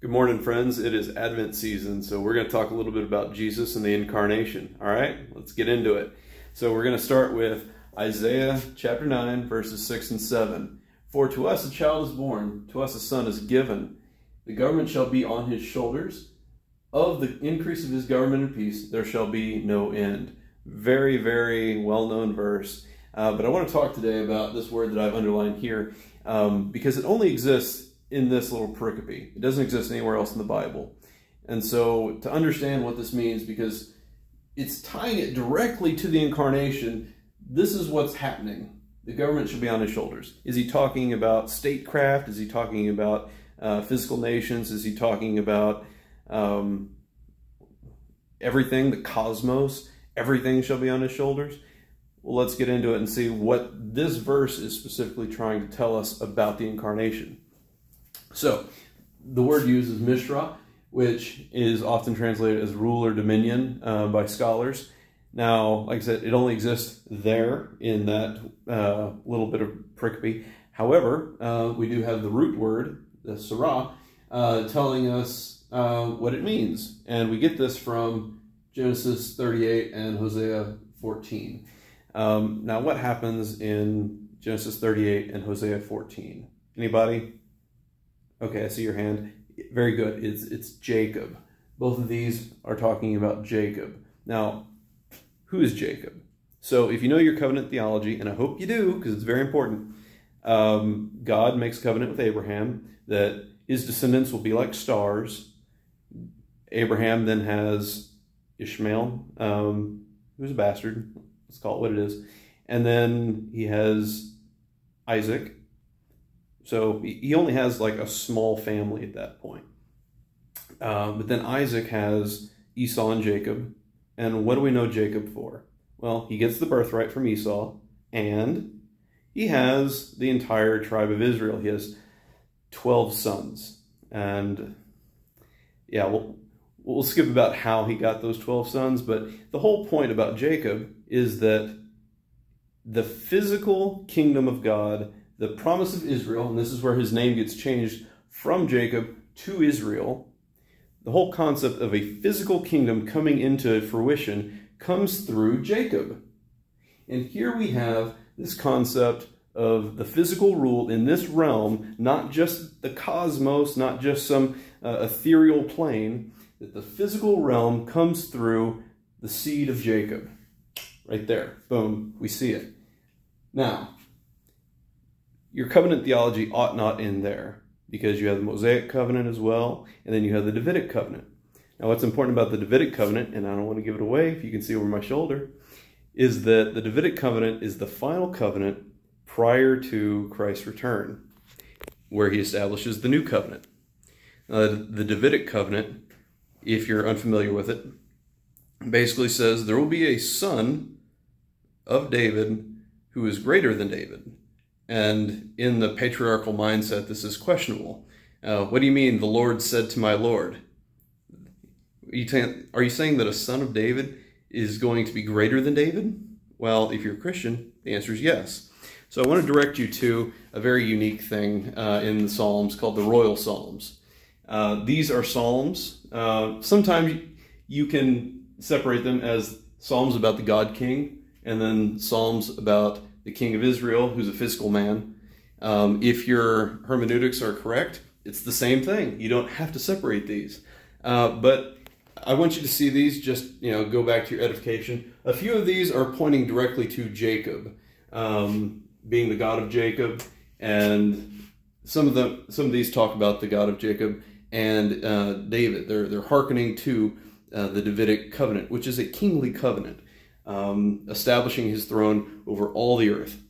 Good morning, friends. It is Advent season, so we're going to talk a little bit about Jesus and the Incarnation. All right, let's get into it. So we're going to start with Isaiah chapter 9, verses 6 and 7. For to us a child is born, to us a son is given. The government shall be on his shoulders. Of the increase of his government and peace, there shall be no end. Very, very well-known verse. But I want to talk today about this word that I've underlined here because it only exists in this little pericope. It doesn't exist anywhere else in the Bible. And so to understand what this means, because it's tying it directly to the incarnation, this is what's happening. The government should be on his shoulders. Is he talking about statecraft? Is he talking about physical nations? Is he talking about everything, the cosmos? Everything shall be on his shoulders? Well, let's get into it and see what this verse is specifically trying to tell us about the incarnation. So, the word used is Mishra, which is often translated as rule or dominion by scholars. Now, like I said, it only exists there in that little bit of pericope. However, we do have the root word, the Sarah, telling us what it means. And we get this from Genesis 38 and Hosea 14. Now, what happens in Genesis 38 and Hosea 14? Anybody? Okay, I see your hand. Very good. It's Jacob. Both of these are talking about Jacob. Now, who is Jacob? So if you know your covenant theology, and I hope you do because it's very important, God makes a covenant with Abraham that his descendants will be like stars. Abraham then has Ishmael, who's a bastard. Let's call it what it is. And then he has Isaac. So he only has like a small family at that point. But then Isaac has Esau and Jacob. And what do we know Jacob for? Well, he gets the birthright from Esau, and he has the entire tribe of Israel. He has 12 sons. And yeah, we'll skip about how he got those 12 sons, but the whole point about Jacob is that the physical kingdom of God, the promise of Israel, and this is where his name gets changed from Jacob to Israel, the whole concept of a physical kingdom coming into fruition comes through Jacob. And here we have this concept of the physical rule in this realm, not just the cosmos, not just some ethereal plane, that the physical realm comes through the seed of Jacob. Right there. Boom. We see it. Now, your covenant theology ought not end there, because you have the Mosaic covenant as well, and then you have the Davidic covenant. Now, what's important about the Davidic covenant, and I don't want to give it away if you can see over my shoulder, is that the Davidic covenant is the final covenant prior to Christ's return, where he establishes the new covenant. The Davidic covenant, if you're unfamiliar with it, basically says there will be a son of David who is greater than David. And in the patriarchal mindset, this is questionable. What do you mean, the Lord said to my Lord? Are you saying that a son of David is going to be greater than David? Well, if you're a Christian, the answer is yes. So I want to direct you to a very unique thing in the Psalms called the Royal Psalms. These are Psalms. Sometimes you can separate them as Psalms about the God King, and then Psalms about the King of Israel, who's a physical man. If your hermeneutics are correct, it's the same thing. You don't have to separate these. But I want you to see these, just go back to your edification. A few of these are pointing directly to Jacob, being the God of Jacob, and some of these talk about the God of Jacob and David. They're hearkening to the Davidic covenant, which is a kingly covenant, establishing his throne over all the earth.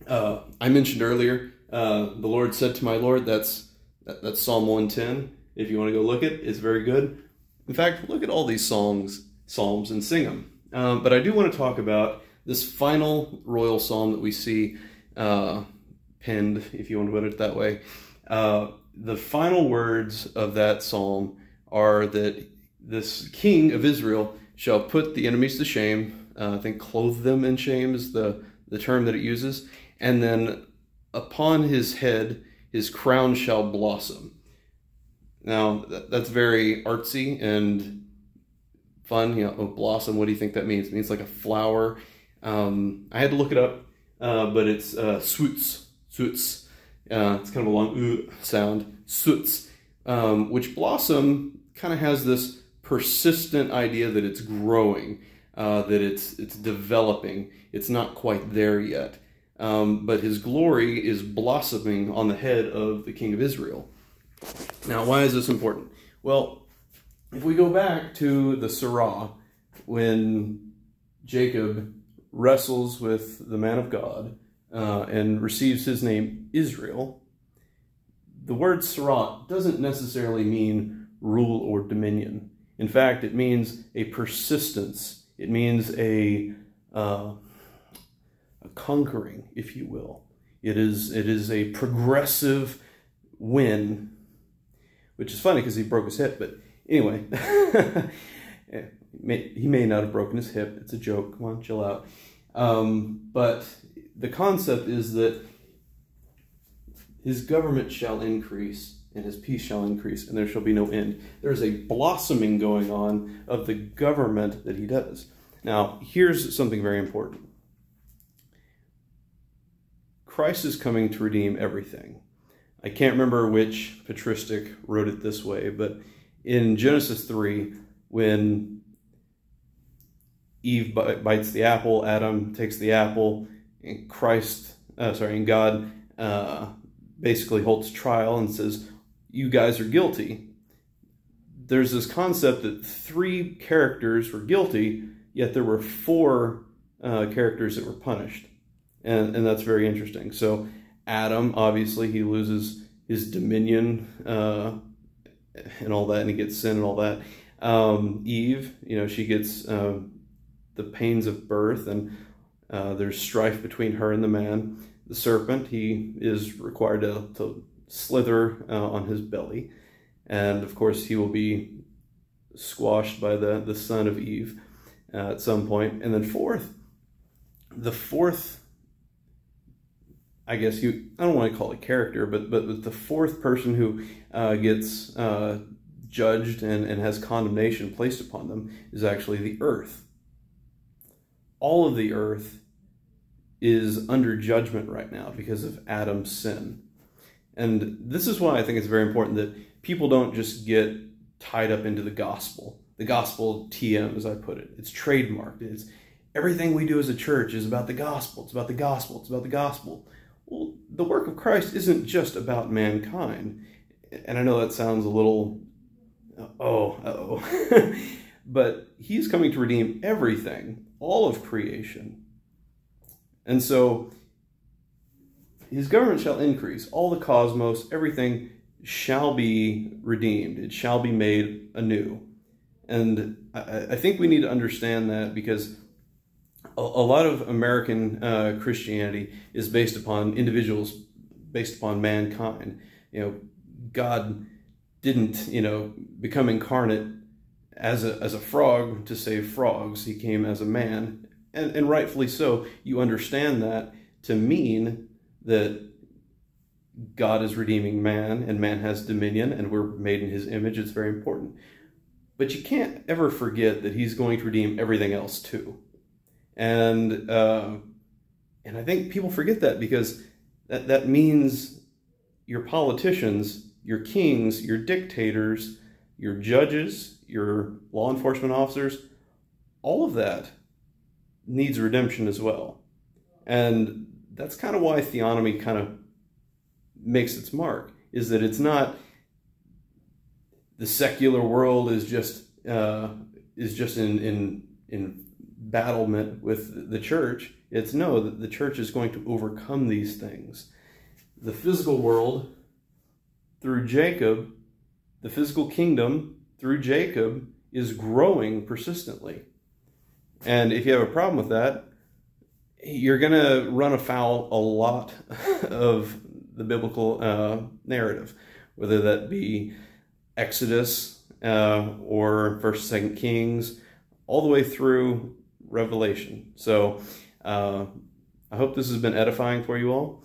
I mentioned earlier, the Lord said to my Lord, that's Psalm 110. If you want to go look at it, it's very good. In fact, look at all these psalms and sing them. But I do want to talk about this final royal psalm that we see penned, if you want to put it that way. The final words of that psalm are that this king of Israel shall put the enemies to shame. I think clothe them in shame is the term that it uses. And then upon his head, his crown shall blossom. Now, that's very artsy and fun. You know, oh, blossom, what do you think that means? It means like a flower. I had to look it up, but it's swoots. Swoots. It's kind of a long sound. Swoots. Which blossom kind of has this persistent idea that it's growing, that it's developing. It's not quite there yet. But his glory is blossoming on the head of the king of Israel. Now, why is this important? Well, if we go back to the Sirah, when Jacob wrestles with the man of God and receives his name Israel, the word Sirah doesn't necessarily mean rule or dominion. In fact, it means a persistence. It means a conquering, if you will. It is a progressive win, which is funny because he broke his hip, but anyway, he may not have broken his hip. It's a joke. Come on, chill out. But the concept is that his government shall increase and his peace shall increase and there shall be no end. There's a blossoming going on of the government that he does. Now, here's something very important. Christ is coming to redeem everything. I can't remember which patristic wrote it this way, but in Genesis 3, when Eve bites the apple, Adam takes the apple, and God basically holds trial and says, you guys are guilty. There's this concept that 3 characters were guilty, yet there were 4 characters that were punished. And that's very interesting. So Adam, obviously, he loses his dominion and all that, and he gets sin and all that. Eve, she gets the pains of birth, and there's strife between her and the man. The serpent, he is required to slither on his belly. And, of course, he will be squashed by the son of Eve at some point. And then the fourth, I guess I don't want to call it character, but the 4th person who gets judged and has condemnation placed upon them is actually the earth. All of the earth is under judgment right now because of Adam's sin. And this is why I think it's very important that people don't just get tied up into the gospel. The gospel TM, as I put it. It's trademarked. It's everything we do as a church is about the gospel. It's about the gospel. It's about the gospel. Well, the work of Christ isn't just about mankind. And I know that sounds a little, but he's coming to redeem everything, all of creation. And so his government shall increase, all the cosmos, everything shall be redeemed. It shall be made anew. And I think we need to understand that, because a lot of American Christianity is based upon individuals, based upon mankind. God didn't, become incarnate as a frog to save frogs. He came as a man, and rightfully so. You understand that to mean that God is redeeming man, and man has dominion, and we're made in his image. It's very important. But you can't ever forget that he's going to redeem everything else too. And I think people forget that, because that means your politicians, your kings, your dictators, your judges, your law enforcement officers, all of that needs redemption as well. And that's kind of why theonomy kind of makes its mark, is that it's not the secular world is just in battlement with the church. It's no, that the church is going to overcome these things. The physical world through Jacob, the physical kingdom through Jacob is growing persistently. And if you have a problem with that, you're going to run afoul a lot of the biblical narrative, whether that be Exodus or 1st, 2nd Kings, all the way through Revelation. So I hope this has been edifying for you all.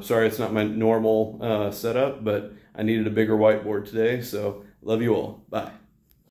Sorry it's not my normal setup, but I needed a bigger whiteboard today, so love you all. Bye.